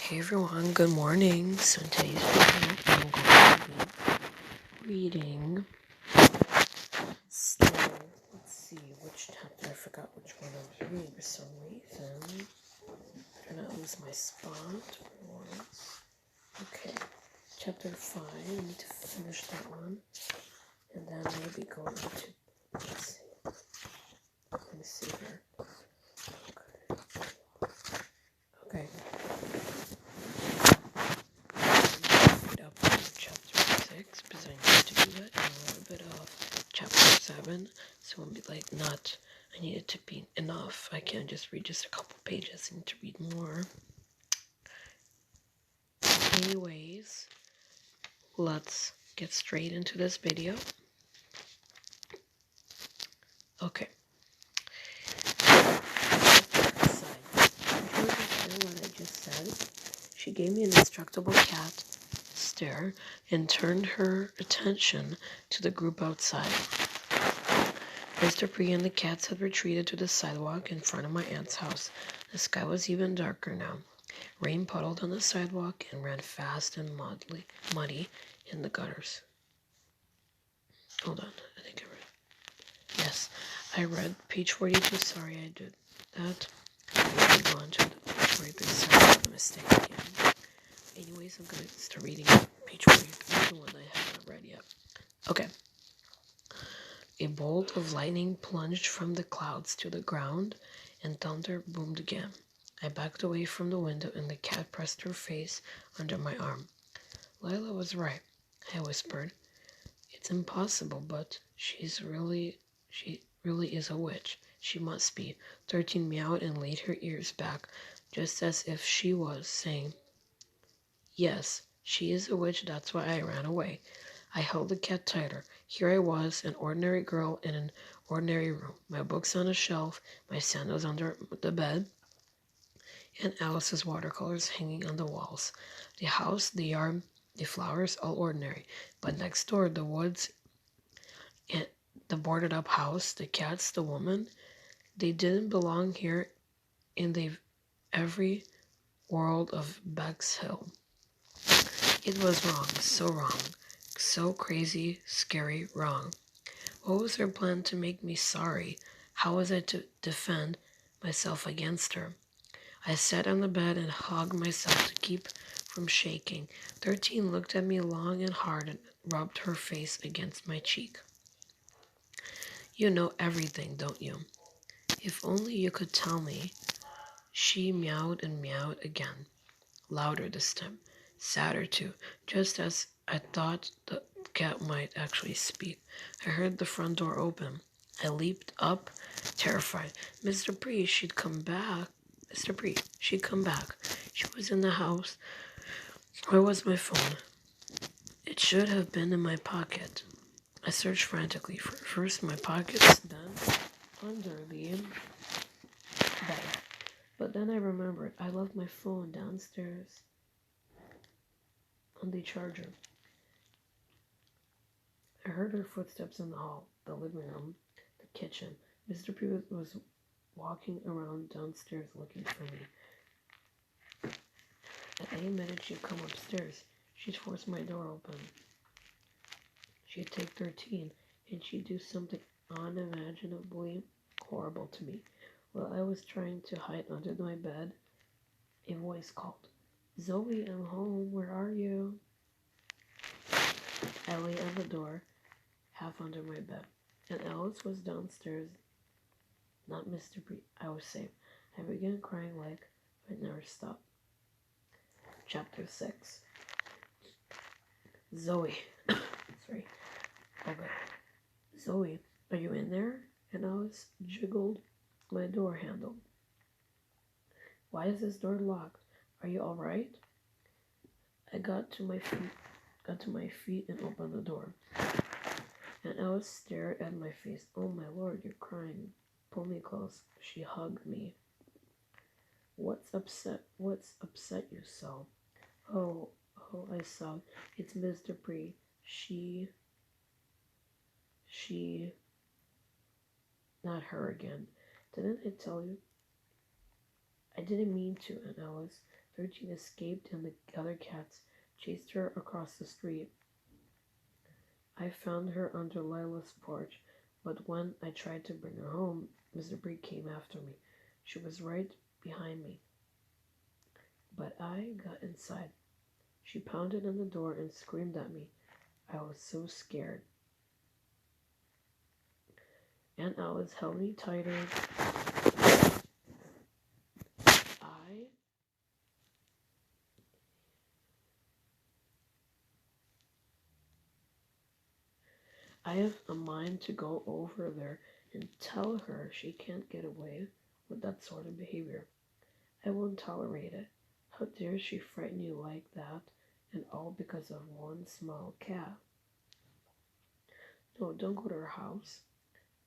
Hey everyone, good morning. So in today's video, I'm going to be reading still, let's see which chapter, I forgot which one I was reading for some reason. Better not lose my spot for once. Okay, chapter 5, I need to finish that one. And then we'll be going to, let's see, let me see here. Okay. Up to chapter 6 because I need to do that and a little bit of chapter 7, so it'll be like not, I need it to be enough. I can't just read just a couple pages, I need to read more. Anyways, let's get straight into this video. Okay. What I just said. She gave me an indestructible cat stare and turned her attention to the group outside. Mr. Bree and the cats had retreated to the sidewalk in front of my aunt's house. The sky was even darker now. Rain puddled on the sidewalk and ran fast and muddy in the gutters. Hold on, I think I read. Yes, I read page 42. Sorry, I did that. I need to go on to page 43. Sorry, I made a mistake again. Anyways, I'm going to start reading page 43, the one I haven't read yet. Okay. A bolt of lightning plunged from the clouds to the ground, and thunder boomed again. I backed away from the window, and the cat pressed her face under my arm. Lila was right, I whispered. It's impossible, but she really is a witch. She must be. 13 meowed and laid her ears back, just as if she was saying, yes, she is a witch, that's why I ran away. I held the cat tighter. Here I was, an ordinary girl in an ordinary room. My books on a shelf, my sandals under the bed, and Alice's watercolors hanging on the walls. The house, the yard, the flowers, all ordinary. But next door, the woods, and the boarded-up house, the cats, the woman, they didn't belong here in the every world of Bexhill. It was wrong, so crazy, scary, wrong. What was her plan to make me sorry? How was I to defend myself against her? I sat on the bed and hugged myself to keep from shaking. 13 looked at me long and hard and rubbed her face against my cheek. You know everything, don't you? If only you could tell me. She meowed and meowed again, louder this time, sadder too, just as I thought the cat might actually speak. I heard the front door open. I leaped up, terrified. Mr. Bree, she'd come back. Mr. Bree, she'd come back. She was in the house. Where was my phone? It should have been in my pocket. I searched frantically for first my pockets, then under the bed. But then I remembered I left my phone downstairs on the charger. I heard her footsteps in the hall, the living room, the kitchen. Mr. P was walking around downstairs looking for me. At any minute she'd come upstairs. She'd force my door open. She'd take 13, and she'd do something unimaginably horrible to me. While I was trying to hide under my bed, a voice called, Zoe, I'm home. Where are you? I lay on the door, half under my bed, and Alice was downstairs. Not Mr. Bree. I was safe. I began crying like I never stopped. Chapter 6. Zoe. Sorry. Okay. Zoe, are you in there? And Alice jiggled my door handle. Why is this door locked? Are you all right? I got to my feet and opened the door. And Alice stared at my face. Oh my Lord, you're crying. Pull me close. She hugged me. What's upset you so? Oh, I sobbed. It's Mr. Bree. She, not her again. Didn't I tell you? I didn't mean to, and Alice. 13 escaped and the other cats chased her across the street. I found her under Lila's porch, but when I tried to bring her home, Mr. Bree came after me. She was right behind me, but I got inside. She pounded on the door and screamed at me. I was so scared. Aunt Alice held me tighter. I have a mind to go over there and tell her she can't get away with that sort of behavior. I won't tolerate it. How dare she frighten you like that, and all because of one small cat? No, don't go to her house.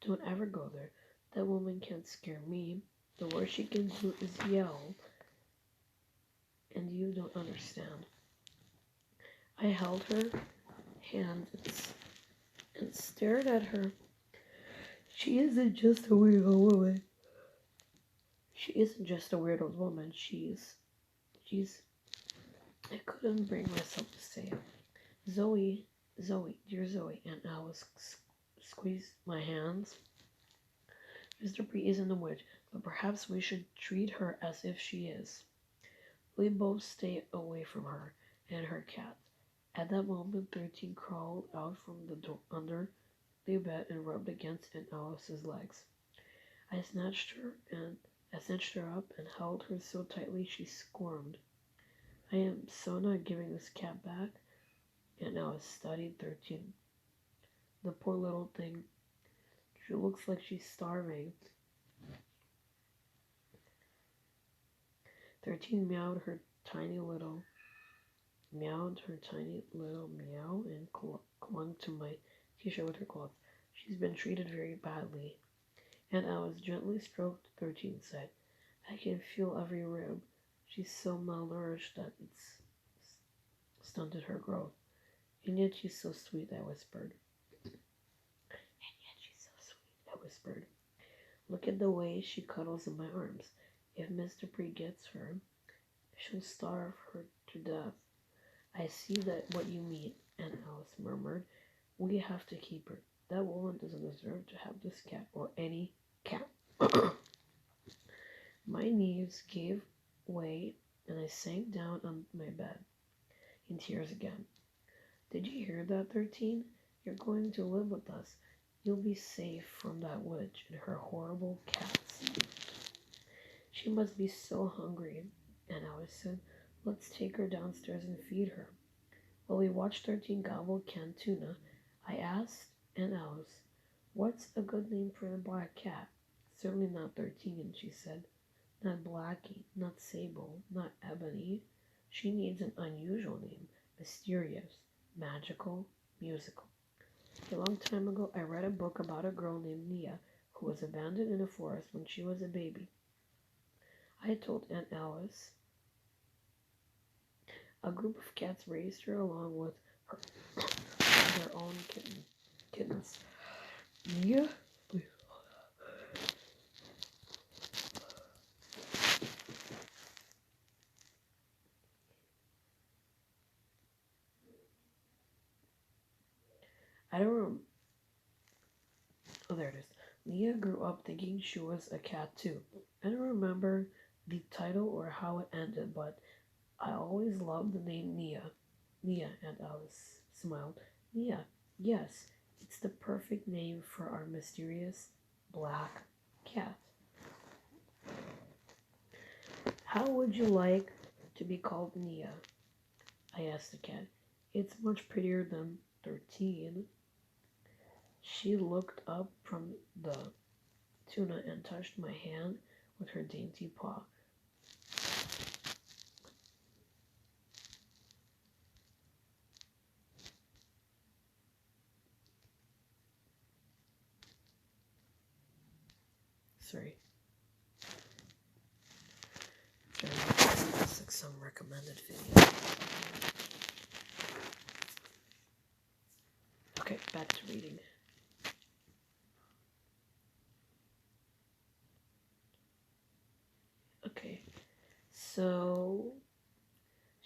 Don't ever go there. That woman can't scare me. The worst she can do is yell, and you don't understand. I held her hand and stared at her. She isn't just a weirdo woman. She isn't just a weirdo woman. She's. I couldn't bring myself to say it. Zoe, dear Zoe, Aunt Alice squeezed my hands. Mr. Bree isn't a witch, but perhaps we should treat her as if she is. We both stay away from her and her cat. At that moment, 13 crawled out from the door under the bed and rubbed against Aunt Alice's legs. I snatched her up and held her so tightly she squirmed. I am so not giving this cat back. Aunt Alice studied 13. The poor little thing. She looks like she's starving. 13 meowed her tiny little meow and clung to my t-shirt with her claws. She's been treated very badly. And Alice gently stroked 13's side. I can feel every rib. She's so malnourished that it's stunted her growth. And yet she's so sweet, I whispered. Look at the way she cuddles in my arms. If Mr. Bree gets her, she'll starve her to death. I see that what you mean, Aunt Alice murmured. We have to keep her. That woman doesn't deserve to have this cat or any cat. My knees gave way and I sank down on my bed in tears again. Did you hear that, 13? You're going to live with us. You'll be safe from that witch and her horrible cats. She must be so hungry, Aunt Alice said. Let's take her downstairs and feed her. While we watched 13 gobble canned tuna, I asked Aunt Alice, what's a good name for the black cat? Certainly not 13, she said. Not Blackie, not Sable, not Ebony. She needs an unusual name, mysterious, magical, musical. A long time ago, I read a book about a girl named Nia who was abandoned in a forest when she was a baby. I told Aunt Alice a group of cats raised her along with their own kittens. Nia? I don't remember. Oh, there it is. Nia grew up thinking she was a cat too. I don't remember the title or how it ended, but I always loved the name Nia. Nia, Aunt Alice smiled. Nia, yes, it's the perfect name for our mysterious black cat. How would you like to be called Nia? I asked the cat. It's much prettier than 13. She looked up from the tuna and touched my hand with her dainty paw. Sorry. It's like some recommended video. Okay, back to reading. Okay, so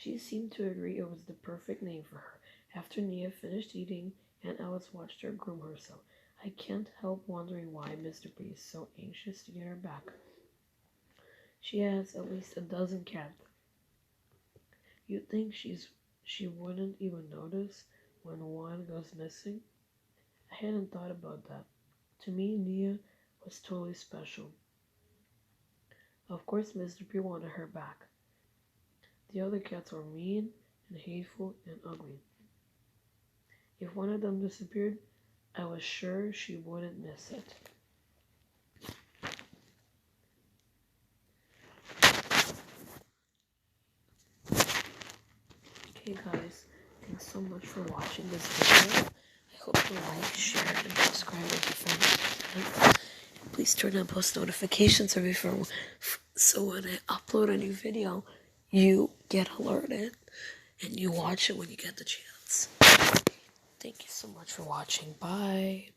She seemed to agree it was the perfect name for her. After Nia finished eating, Aunt Alice watched her groom herself. I can't help wondering why Mr. B is so anxious to get her back. She has at least a dozen cats. You'd think she wouldn't even notice when one goes missing. I hadn't thought about that. To me, Nia was totally special. Of course, Mr. P wanted her back. The other cats were mean and hateful and ugly. If one of them disappeared, I was sure she wouldn't miss it. Okay guys, thanks so much for watching this video. I hope you like, share, and subscribe with your friends. Please turn on post notifications so when I upload a new video, you get alerted and you watch it when you get the chance. Thank you so much for watching. Bye.